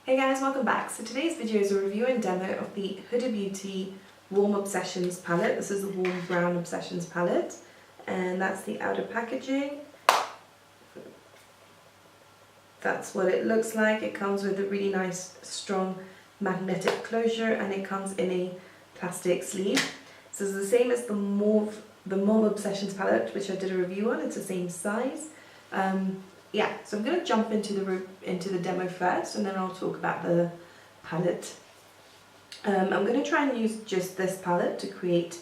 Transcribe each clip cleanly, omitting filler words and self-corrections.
Hey guys, welcome back. So today's video is a review and demo of the Huda Beauty Warm Obsessions palette. This is the Warm Brown Obsessions palette, and that's the outer packaging. That's what it looks like. It comes with a really nice strong magnetic closure, and it comes in a plastic sleeve. So it's the same as the Mauve Obsessions palette, which I did a review on. It's the same size. Yeah, so I'm going to jump into the demo first, and then I'll talk about the palette. I'm going to try and use just this palette to create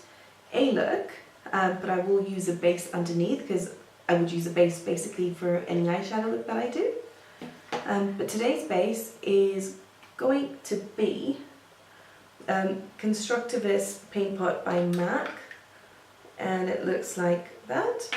a look, but I will use a base underneath because I would use a base basically for any eyeshadow look that I do. But today's base is going to be Constructivist Paint Pot by MAC, and it looks like that.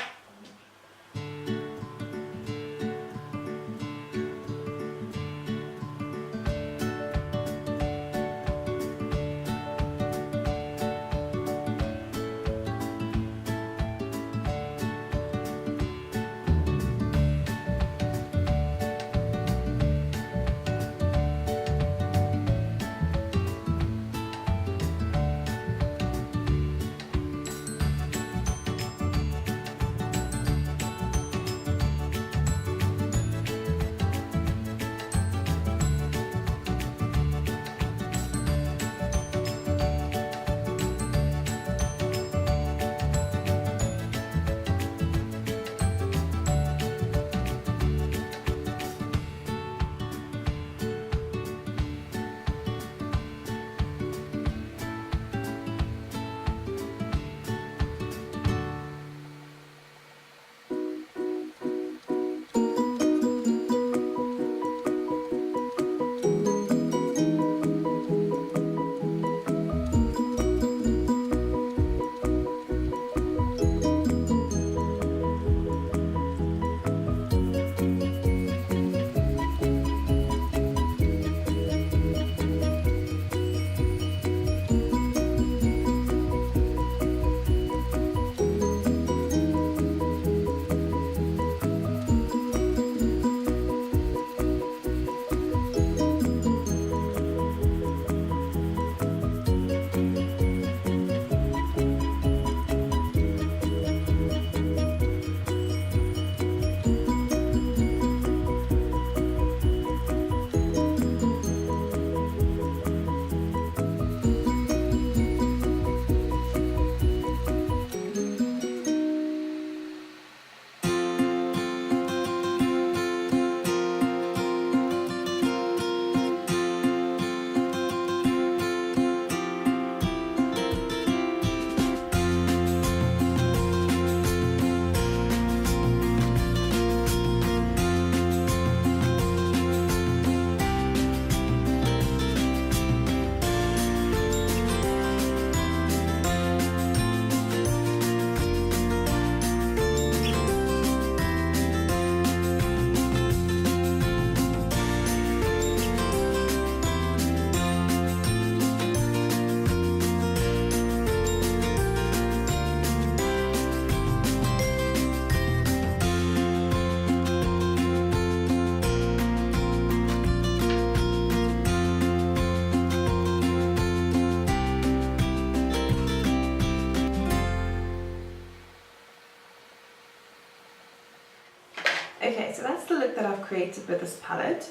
Okay, so that's the look that I've created with this palette.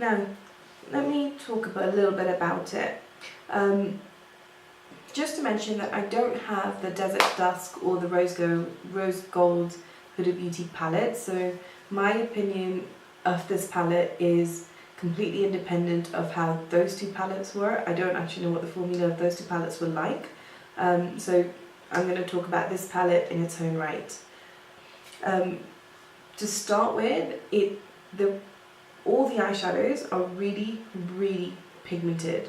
Now, let me talk a little bit about it. Just to mention that I don't have the Desert Dusk or the Rose Gold Huda Beauty palette, so my opinion of this palette is completely independent of how those two palettes were. I don't actually know what the formula of those two palettes were like, so I'm going to talk about this palette in its own right. To start with, all the eyeshadows are really, really pigmented.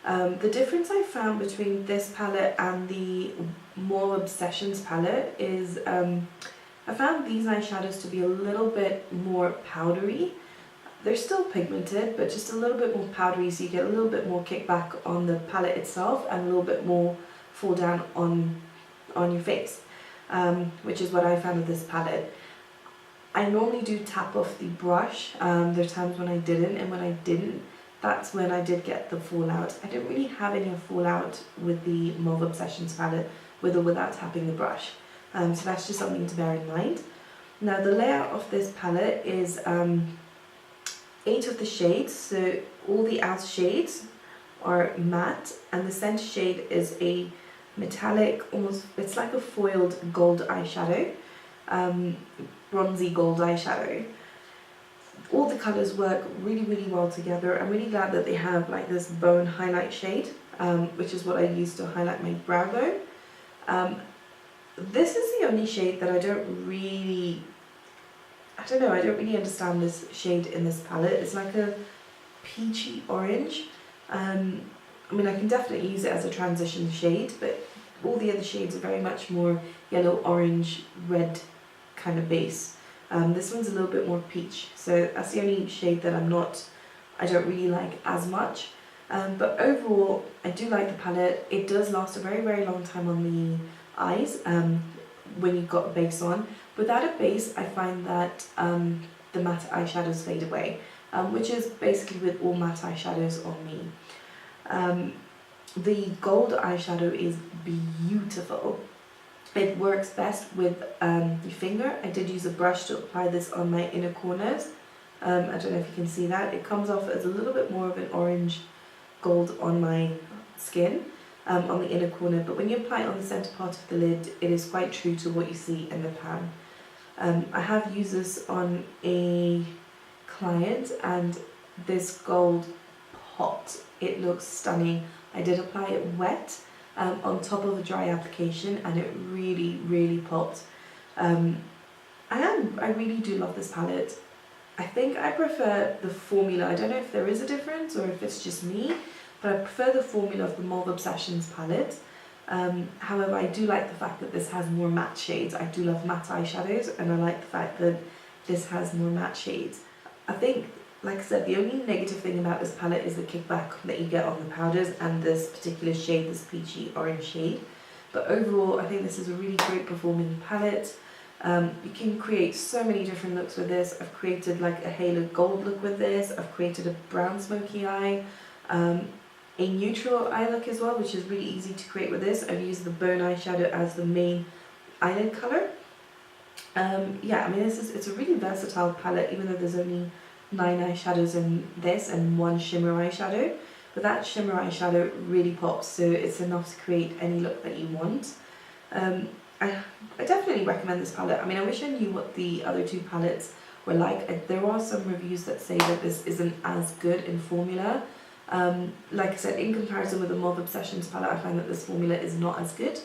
The difference I found between this palette and the More Obsessions palette is I found these eyeshadows to be a little bit more powdery. They're still pigmented, but just a little bit more powdery, so you get a little bit more kickback on the palette itself and a little bit more fall down on your face, which is what I found with this palette. I normally do tap off the brush. There are times when I didn't, and when I didn't, that's when I did get the fallout. I didn't really have any fallout with the Mauve Obsessions palette, with or without tapping the brush. So that's just something to bear in mind. Now the layout of this palette is 8 of the shades, so all the outer shades are matte, and the center shade is a metallic, almost, it's like a foiled gold eyeshadow, bronzy gold eyeshadow. All the colours work really, really well together. I'm really glad that they have like this bone highlight shade, which is what I use to highlight my brow bone. This is the only shade that I don't really understand this shade in this palette. It's like a peachy orange. I mean, I can definitely use it as a transition shade, but all the other shades are very much more yellow, orange, red kind of base. This one's a little bit more peach, so that's the only shade that I don't really like as much. But overall, I do like the palette. It does last a very, very long time on the eyes when you've got a base on. Without a base, I find that the matte eyeshadows fade away, which is basically with all matte eyeshadows on me. The gold eyeshadow is beautiful. It works best with your finger. I did use a brush to apply this on my inner corners. I don't know if you can see that. It comes off as a little bit more of an orange gold on my skin, on the inner corner, but when you apply it on the center part of the lid, it is quite true to what you see in the pan. I have used this on a client, and this gold popped. It looks stunning. I did apply it wet on top of a dry application, and it really, really popped. I really do love this palette. I think I prefer the formula. I don't know if there is a difference or if it's just me, but I prefer the formula of the Mauve Obsessions palette. However, I do like the fact that this has more matte shades. I do love matte eyeshadows, and I like the fact that this has more matte shades. I think, like I said, the only negative thing about this palette is the kickback that you get on the powders and this particular shade, this peachy orange shade. But overall, I think this is a really great performing palette. You can create so many different looks with this. I've created like a halo gold look with this. I've created a brown smoky eye, a neutral eye look as well, which is really easy to create with this. I've used the bone eyeshadow as the main eyelid colour. Yeah, I mean, it's a really versatile palette, even though there's only 9 eyeshadows in this and 1 shimmer eyeshadow. But that shimmer eyeshadow really pops, so it's enough to create any look that you want. I definitely recommend this palette. I mean, I wish I knew what the other 2 palettes were like. There are some reviews that say that this isn't as good in formula. Like I said, in comparison with the Mauve Obsessions palette, I find that this formula is not as good.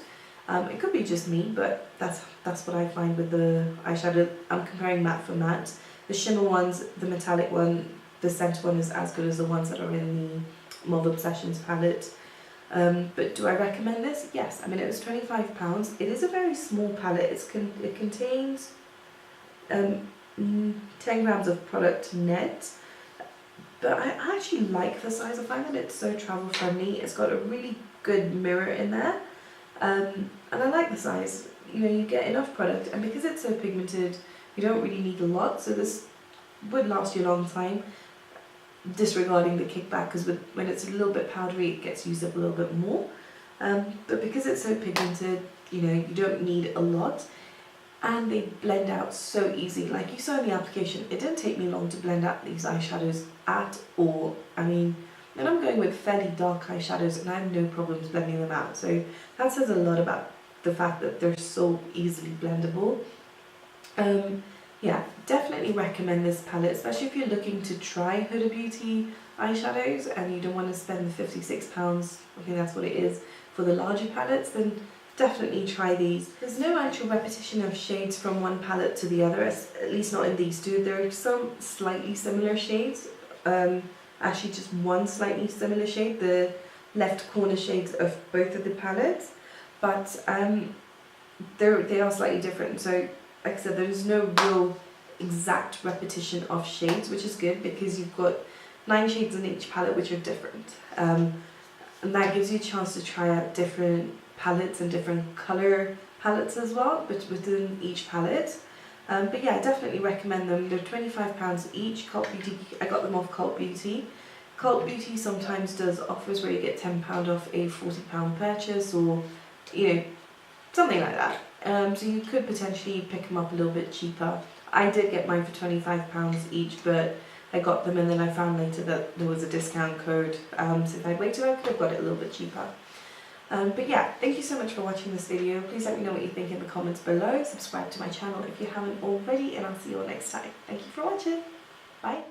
It could be just me, but that's what I find with the eyeshadow. I'm comparing matte for matte. The shimmer ones, the metallic one, the center one is as good as the ones that are in the Mauve Obsessions palette. But do I recommend this? Yes. I mean, it was £25. It is a very small palette. It contains 10 grams of product net. But I actually like the size. I find that it's so travel friendly. It's got a really good mirror in there. And I like the size. You know, you get enough product, and because it's so pigmented, you don't really need a lot. So this would last you a long time, disregarding the kickback, because when it's a little bit powdery, it gets used up a little bit more. But because it's so pigmented, you know, you don't need a lot. And they blend out so easy. Like you saw in the application, it didn't take me long to blend out these eyeshadows at all. I mean, and I'm going with fairly dark eyeshadows, and I have no problems blending them out. So that says a lot about the fact that they're so easily blendable. Yeah, definitely recommend this palette, especially if you're looking to try Huda Beauty eyeshadows and you don't want to spend the £56, I think that's what it is, for the larger palettes, then definitely try these. There's no actual repetition of shades from one palette to the other, at least not in these 2. There are some slightly similar shades, actually just one slightly similar shade, the left corner shades of both of the palettes, but they are slightly different. So like I said, there's no real exact repetition of shades, which is good because you've got 9 shades in each palette which are different, and that gives you a chance to try out different palettes and different colour palettes as well, but within each palette. But yeah, I definitely recommend them. They're £25 each. Cult Beauty, I got them off Cult Beauty. Cult Beauty sometimes does offers where you get £10 off a £40 purchase, or something like that. So you could potentially pick them up a little bit cheaper. I did get mine for £25 each, but I got them and then I found later that there was a discount code. So if I'd waited, I could have got it a little bit cheaper. But yeah, thank you so much for watching this video. Please let me know what you think in the comments below. Subscribe to my channel if you haven't already, and I'll see you all next time. Thank you for watching. Bye.